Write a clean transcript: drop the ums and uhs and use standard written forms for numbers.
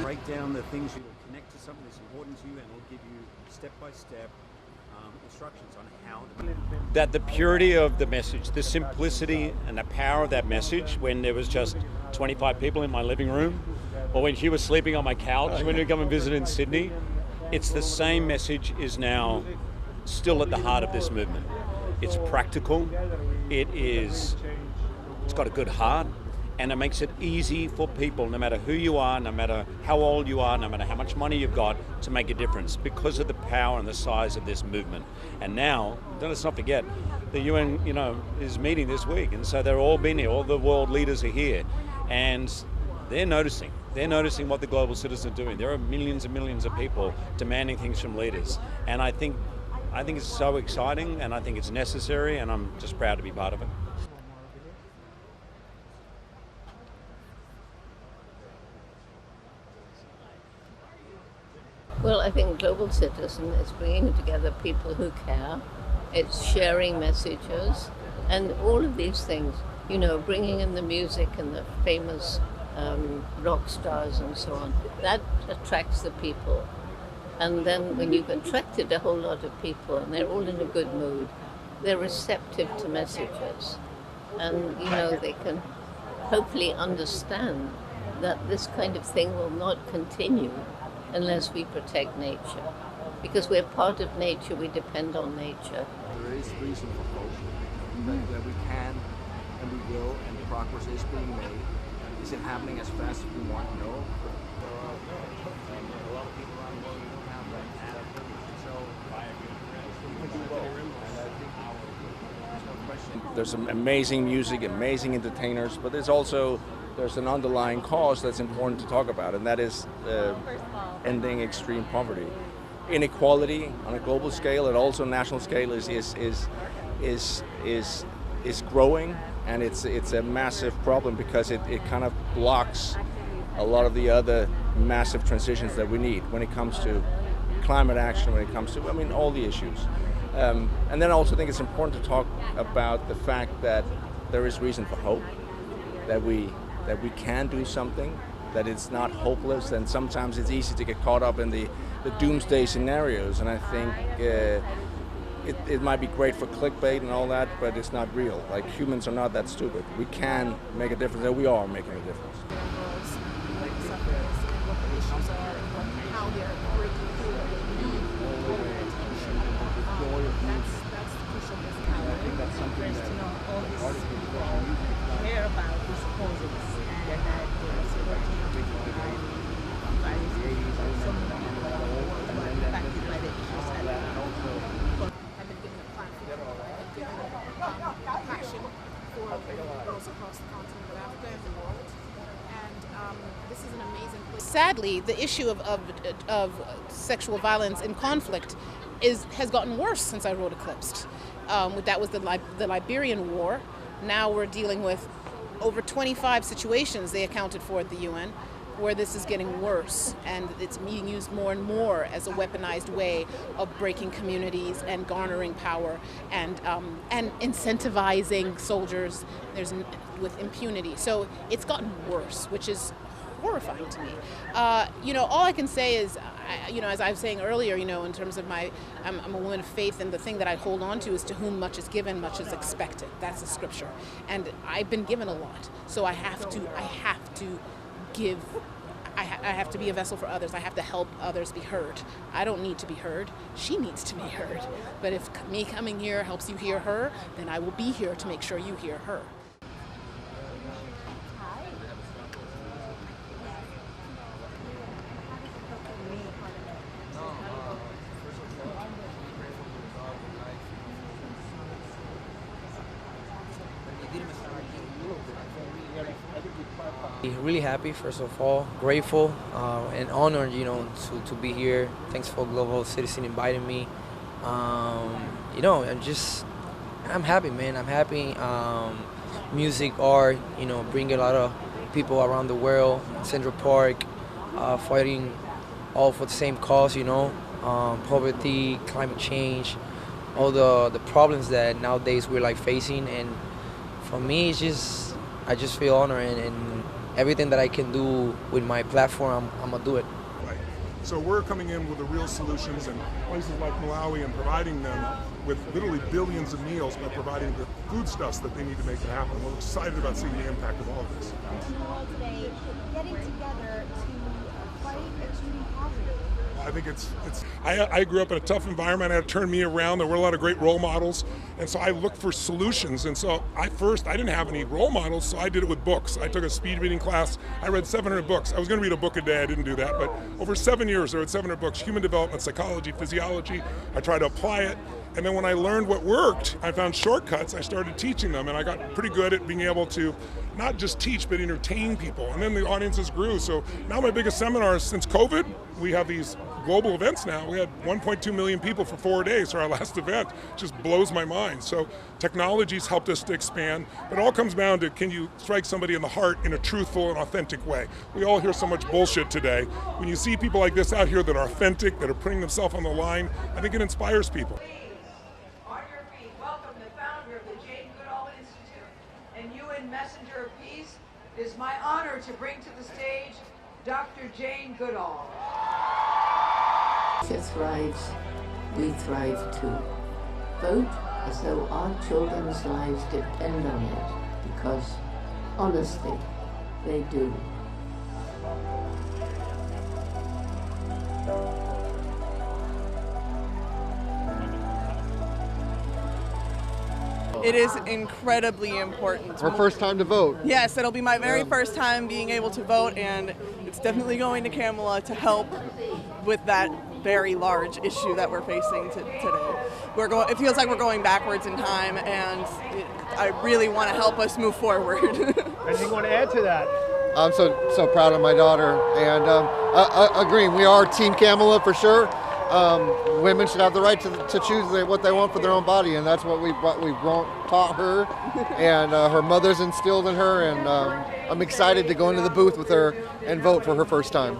Break down the things you will connect to something that's important to you, and it'll give you step-by-step instructions on how to... That the purity of the message, the simplicity and the power of that message when there was just 25 people in my living room, or when Hugh was sleeping on my couch when we come and visit in Sydney, it's the same message is now still at the heart of this movement. It's practical, it's got a good heart, and it makes it easy for people, no matter who you are, no matter how old you are, no matter how much money you've got, to make a difference because of the power and the size of this movement. And now, let's not forget, the UN, is meeting this week, and so they're all been here. All the world leaders are here, and they're noticing. They're noticing what the global citizens are doing. There are millions and millions of people demanding things from leaders, and I think it's so exciting, and I think it's necessary, and I'm just proud to be part of it. Well, I think Global Citizen is bringing together people who care. It's sharing messages and all of these things, bringing in the music and the famous rock stars and so on. That attracts the people. And then when you've attracted a whole lot of people and they're all in a good mood, they're receptive to messages. And, they can hopefully understand that this kind of thing will not continue unless we protect nature. Because we're part of nature, we depend on nature. There is reason for hope that we can and we will, and progress is being made. Is it happening as fast as we want? No. And a lot of people around the world don't have that ability. So we can do both. And I think there's no question. There's some amazing music, amazing entertainers, but there's an underlying cause that's important to talk about, and that is ending extreme poverty. Inequality on a global scale and also national scale is growing, and it's a massive problem because it kind of blocks a lot of the other massive transitions that we need when it comes to climate action, when it comes to all the issues. And then I also think it's important to talk about the fact that there is reason for hope, that we can do something, that it's not hopeless, and sometimes it's easy to get caught up in the doomsday scenarios, and I think it might be great for clickbait and all that, but it's not real. Like, humans are not that stupid. We can make a difference, and we are making a difference. Sadly, the issue of sexual violence and conflict has gotten worse since I wrote Eclipsed. That was the Liberian War. Now we're dealing with over 25 situations they accounted for at the UN where this is getting worse, and it's being used more and more as a weaponized way of breaking communities and garnering power and incentivizing soldiers with impunity. So it's gotten worse, which is horrifying to me. All I can say is, as I was saying earlier, in terms of I'm a woman of faith, and the thing that I hold on to is to whom much is given, much is expected. That's the scripture. And I've been given a lot, so I have to give. I have to be a vessel for others. I have to help others be heard. I don't need to be heard. She needs to be heard. But if me coming here helps you hear her, then I will be here to make sure you hear her. Really happy, first of all, grateful and honored, to be here. Thanks for Global Citizen inviting me. You know, I'm happy, man. I'm happy. Music, art, you know, bring a lot of people around the world. Central Park, fighting all for the same cause, you know, poverty, climate change, all the problems that nowadays we're like facing. And for me, I just feel honored, and everything that I can do with my platform, I'm gonna do it. Right. So we're coming in with the real solutions, and places like Malawi and providing them with literally billions of meals by providing the foodstuffs that they need to make it happen. We're excited about seeing the impact of all of this. Today, getting together to fight extreme poverty. I think I grew up in a tough environment. I had to turn me around. There were a lot of great role models. And so I looked for solutions. And so I didn't have any role models, so I did it with books. I took a speed reading class. I read 700 books. I was going to read a book a day. I didn't do that. But over 7 years, I read 700 books, human development, psychology, physiology. I tried to apply it. And then when I learned what worked, I found shortcuts. I started teaching them, and I got pretty good at being able to not just teach, but entertain people. And then the audiences grew. So now my biggest seminars since COVID, we have these global events now. We had 1.2 million people for 4 days for our last event. It just blows my mind. So technology's helped us to expand, but it all comes down to, can you strike somebody in the heart in a truthful and authentic way? We all hear so much bullshit today. When you see people like this out here that are authentic, that are putting themselves on the line, I think it inspires people. On your feet, welcome the founder of the Jane Goodall Institute and UN Messenger of Peace. It is my honor to bring to the stage Dr. Jane Goodall. It thrives, we thrive too. Vote as though our children's lives depend on it, because honestly, they do. It is incredibly important. Her first time to vote. Yes, it'll be my very first time being able to vote, and it's definitely going to Kamala to help with that very large issue that we're facing today. It feels like we're going backwards in time, and I really want to help us move forward. Anything you want to add to that? I'm so proud of my daughter, and agreeing, we are Team Kamala for sure. Women should have the right to choose what they want for their own body, and that's what we've taught her, and her mother's instilled in her, and I'm excited to go into the booth with her and vote for her first time.